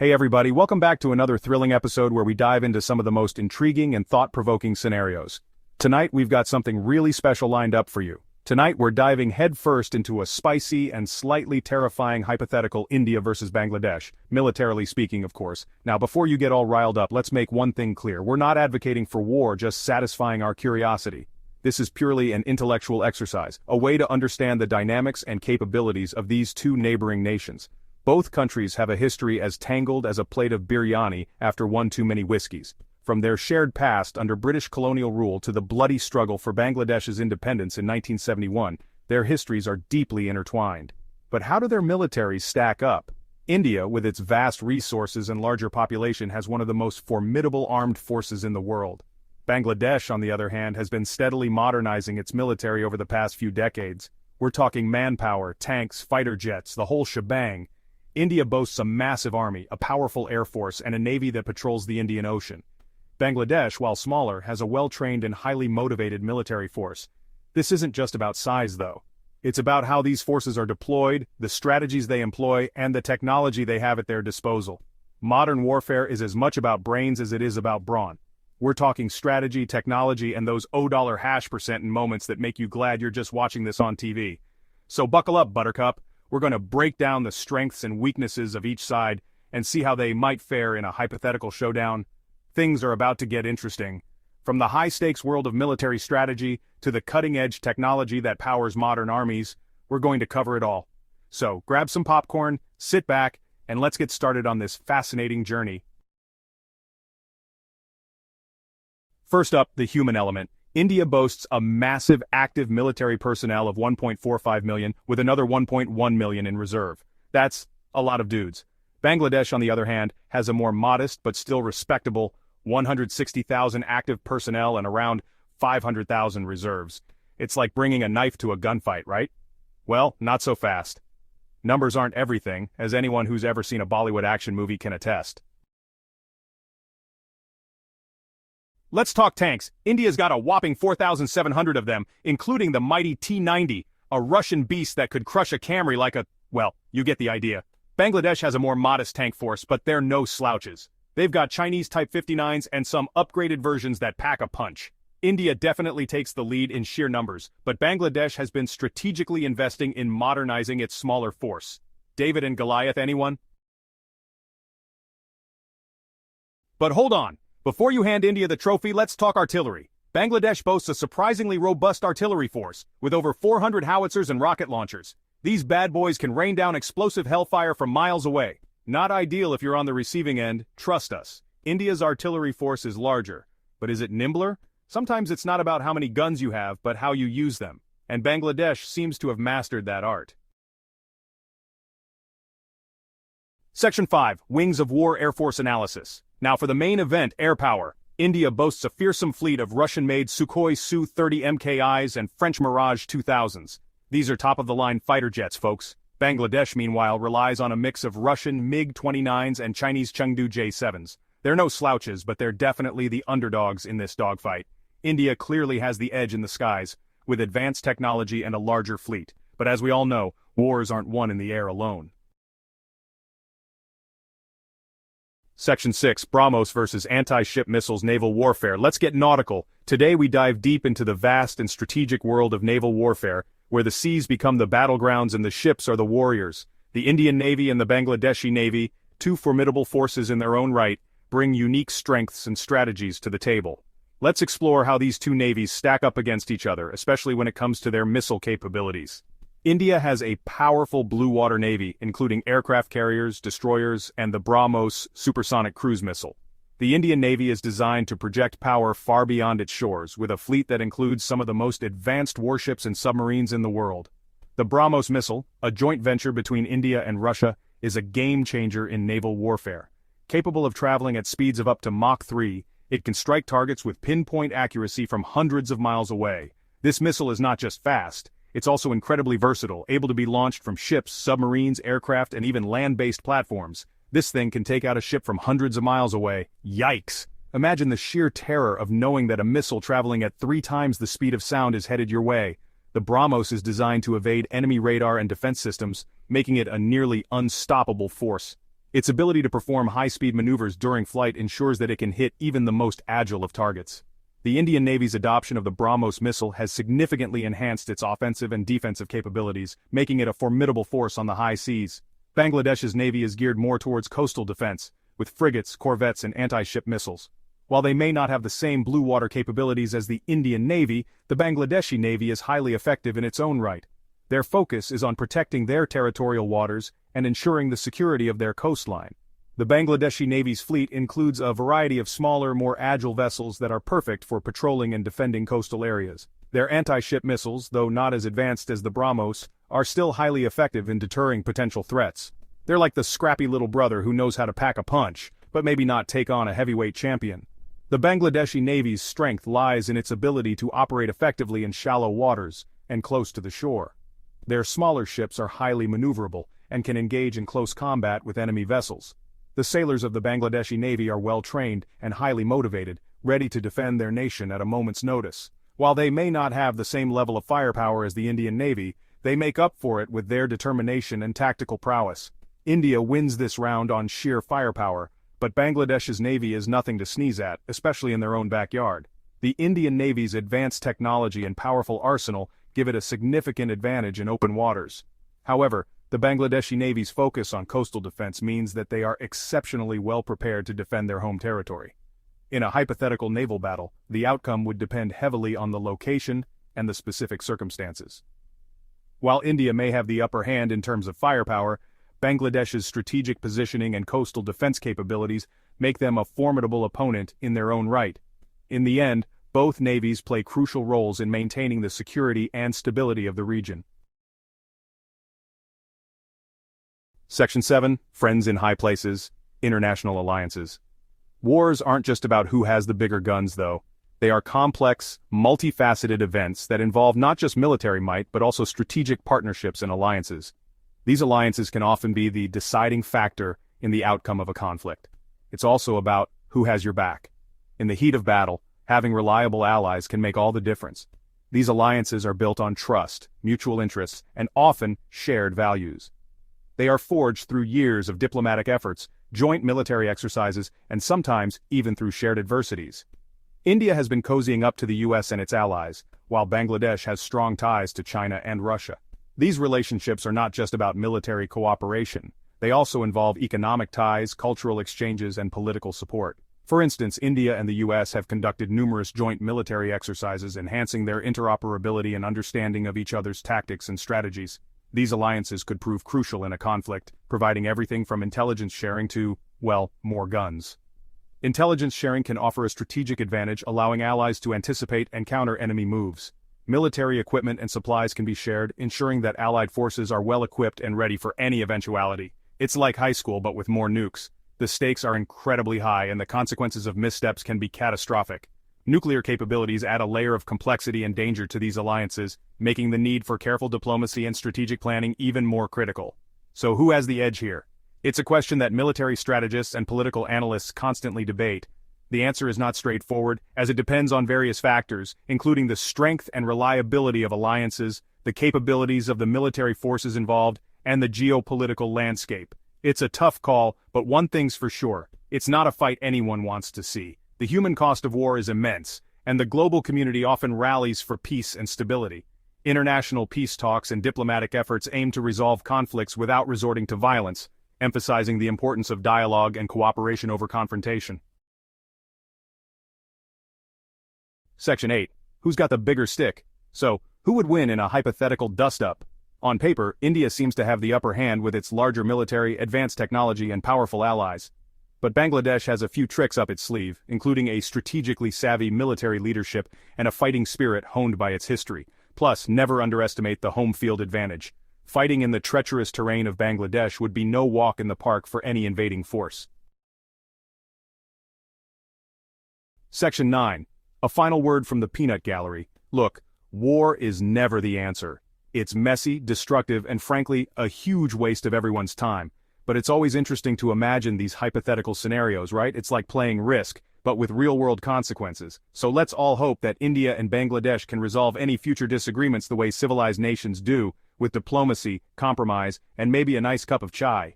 Hey everybody, welcome back to another thrilling episode where we dive into some of the most intriguing and thought-provoking scenarios. Tonight we've got something really special lined up for you. Tonight we're diving headfirst into a spicy and slightly terrifying hypothetical India versus Bangladesh, militarily speaking of course. Now before you get all riled up, let's make one thing clear. We're not advocating for war, just satisfying our curiosity. This is purely an intellectual exercise, a way to understand the dynamics and capabilities of these two neighboring nations. Both countries have a history as tangled as a plate of biryani after one too many whiskeys. From their shared past under British colonial rule to the bloody struggle for Bangladesh's independence in 1971, their histories are deeply intertwined. But how do their militaries stack up? India, with its vast resources and larger population, has one of the most formidable armed forces in the world. Bangladesh, on the other hand, has been steadily modernizing its military over the past few decades. We're talking manpower, tanks, fighter jets, the whole shebang. India boasts a massive army, a powerful air force, and a navy that patrols the Indian Ocean. Bangladesh, while smaller, has a well-trained and highly motivated military force. This isn't just about size, though. It's about how these forces are deployed, the strategies they employ, and the technology they have at their disposal. Modern warfare is as much about brains as it is about brawn. We're talking strategy, technology, and those $0 in moments that make you glad you're just watching this on TV. So buckle up, Buttercup. We're going to break down the strengths and weaknesses of each side and see how they might fare in a hypothetical showdown. Things are about to get interesting. From the high-stakes world of military strategy to the cutting-edge technology that powers modern armies, we're going to cover it all. So grab some popcorn, sit back, and let's get started on this fascinating journey. First up, the human element. India boasts a massive active military personnel of 1.45 million, with another 1.1 million in reserve. That's a lot of dudes. Bangladesh, on the other hand, has a more modest but still respectable 160,000 active personnel and around 500,000 reserves. It's like bringing a knife to a gunfight, right? Well, not so fast. Numbers aren't everything, as anyone who's ever seen a Bollywood action movie can attest. Let's talk tanks. India's got a whopping 4,700 of them, including the mighty T-90, a Russian beast that could crush a Camry like a, well, you get the idea. Bangladesh has a more modest tank force, but they're no slouches. They've got Chinese Type 59s and some upgraded versions that pack a punch. India definitely takes the lead in sheer numbers, but Bangladesh has been strategically investing in modernizing its smaller force. David and Goliath, anyone? But hold on. Before you hand India the trophy, let's talk artillery. Bangladesh boasts a surprisingly robust artillery force, with over 400 howitzers and rocket launchers. These bad boys can rain down explosive hellfire from miles away. Not ideal if you're on the receiving end, trust us. India's artillery force is larger, but is it nimbler? Sometimes it's not about how many guns you have, but how you use them. And Bangladesh seems to have mastered that art. Section 5, Wings of War Air Force Analysis. Now for the main event, air power. India boasts a fearsome fleet of Russian-made Sukhoi Su-30 MKIs and French Mirage 2000s. These are top-of-the-line fighter jets, folks. Bangladesh, meanwhile, relies on a mix of Russian MiG-29s and Chinese Chengdu J-7s. They're no slouches, but they're definitely the underdogs in this dogfight. India clearly has the edge in the skies, with advanced technology and a larger fleet. But as we all know, wars aren't won in the air alone. Section 6, BrahMos versus Anti-Ship Missiles Naval Warfare. Let's get nautical. Today we dive deep into the vast and strategic world of naval warfare, where the seas become the battlegrounds and the ships are the warriors. The Indian Navy and the Bangladeshi Navy, two formidable forces in their own right, bring unique strengths and strategies to the table. Let's explore how these two navies stack up against each other, especially when it comes to their missile capabilities. India has a powerful blue water navy, including aircraft carriers, destroyers, and the BrahMos supersonic cruise missile. The Indian Navy is designed to project power far beyond its shores, with a fleet that includes some of the most advanced warships and submarines in the world. The BrahMos missile, a joint venture between India and Russia, is a game-changer in naval warfare. Capable of traveling at speeds of up to Mach 3, it can strike targets with pinpoint accuracy from hundreds of miles away. This missile is not just fast, it's also incredibly versatile, able to be launched from ships, submarines, aircraft, and even land-based platforms. This thing can take out a ship from hundreds of miles away. Yikes! Imagine the sheer terror of knowing that a missile traveling at 3 times the speed of sound is headed your way. The BrahMos is designed to evade enemy radar and defense systems, making it a nearly unstoppable force. Its ability to perform high-speed maneuvers during flight ensures that it can hit even the most agile of targets. The Indian Navy's adoption of the BrahMos missile has significantly enhanced its offensive and defensive capabilities, making it a formidable force on the high seas. Bangladesh's navy is geared more towards coastal defense, with frigates, corvettes, and anti-ship missiles. While they may not have the same blue water capabilities as the Indian Navy, the Bangladeshi Navy is highly effective in its own right. Their focus is on protecting their territorial waters and ensuring the security of their coastline. The Bangladeshi Navy's fleet includes a variety of smaller, more agile vessels that are perfect for patrolling and defending coastal areas. Their anti-ship missiles, though not as advanced as the BrahMos, are still highly effective in deterring potential threats. They're like the scrappy little brother who knows how to pack a punch, but maybe not take on a heavyweight champion. The Bangladeshi Navy's strength lies in its ability to operate effectively in shallow waters and close to the shore. Their smaller ships are highly maneuverable and can engage in close combat with enemy vessels. The sailors of the Bangladeshi Navy are well-trained and highly motivated, ready to defend their nation at a moment's notice. While they may not have the same level of firepower as the Indian Navy, they make up for it with their determination and tactical prowess. India wins this round on sheer firepower, but Bangladesh's Navy is nothing to sneeze at, especially in their own backyard. The Indian Navy's advanced technology and powerful arsenal give it a significant advantage in open waters. However, the Bangladeshi Navy's focus on coastal defense means that they are exceptionally well prepared to defend their home territory. In a hypothetical naval battle, the outcome would depend heavily on the location and the specific circumstances. While India may have the upper hand in terms of firepower, Bangladesh's strategic positioning and coastal defense capabilities make them a formidable opponent in their own right. In the end, both navies play crucial roles in maintaining the security and stability of the region. Section 7. Friends in High Places, International Alliances. Wars aren't just about who has the bigger guns, though. They are complex, multifaceted events that involve not just military might but also strategic partnerships and alliances. These alliances can often be the deciding factor in the outcome of a conflict. It's also about who has your back. In the heat of battle, having reliable allies can make all the difference. These alliances are built on trust, mutual interests, and often shared values. They are forged through years of diplomatic efforts, joint military exercises, and sometimes even through shared adversities. India has been cozying up to the US and its allies, while Bangladesh has strong ties to China and Russia. These relationships are not just about military cooperation. They also involve economic ties, cultural exchanges, and political support. For instance, India and the US have conducted numerous joint military exercises, enhancing their interoperability and understanding of each other's tactics and strategies. These alliances could prove crucial in a conflict, providing everything from intelligence sharing to, well, more guns. Intelligence sharing can offer a strategic advantage, allowing allies to anticipate and counter enemy moves. Military equipment and supplies can be shared, ensuring that allied forces are well equipped and ready for any eventuality. It's like high school but with more nukes. The stakes are incredibly high and the consequences of missteps can be catastrophic. Nuclear capabilities add a layer of complexity and danger to these alliances, making the need for careful diplomacy and strategic planning even more critical. So who has the edge here? It's a question that military strategists and political analysts constantly debate. The answer is not straightforward, as it depends on various factors, including the strength and reliability of alliances, the capabilities of the military forces involved, and the geopolitical landscape. It's a tough call, but one thing's for sure, it's not a fight anyone wants to see. The human cost of war is immense, and the global community often rallies for peace and stability. International peace talks and diplomatic efforts aim to resolve conflicts without resorting to violence, emphasizing the importance of dialogue and cooperation over confrontation. Section 8. Who's got the bigger stick? So, who would win in a hypothetical dust-up? On paper, India seems to have the upper hand with its larger military, advanced technology, and powerful allies. But Bangladesh has a few tricks up its sleeve, including a strategically savvy military leadership and a fighting spirit honed by its history. Plus, never underestimate the home field advantage. Fighting in the treacherous terrain of Bangladesh would be no walk in the park for any invading force. Section 9. A final word from the peanut gallery. Look, war is never the answer. It's messy, destructive, and frankly, a huge waste of everyone's time. But it's always interesting to imagine these hypothetical scenarios, right? It's like playing Risk, but with real-world consequences. So let's all hope that India and Bangladesh can resolve any future disagreements the way civilized nations do, with diplomacy, compromise, and maybe a nice cup of chai.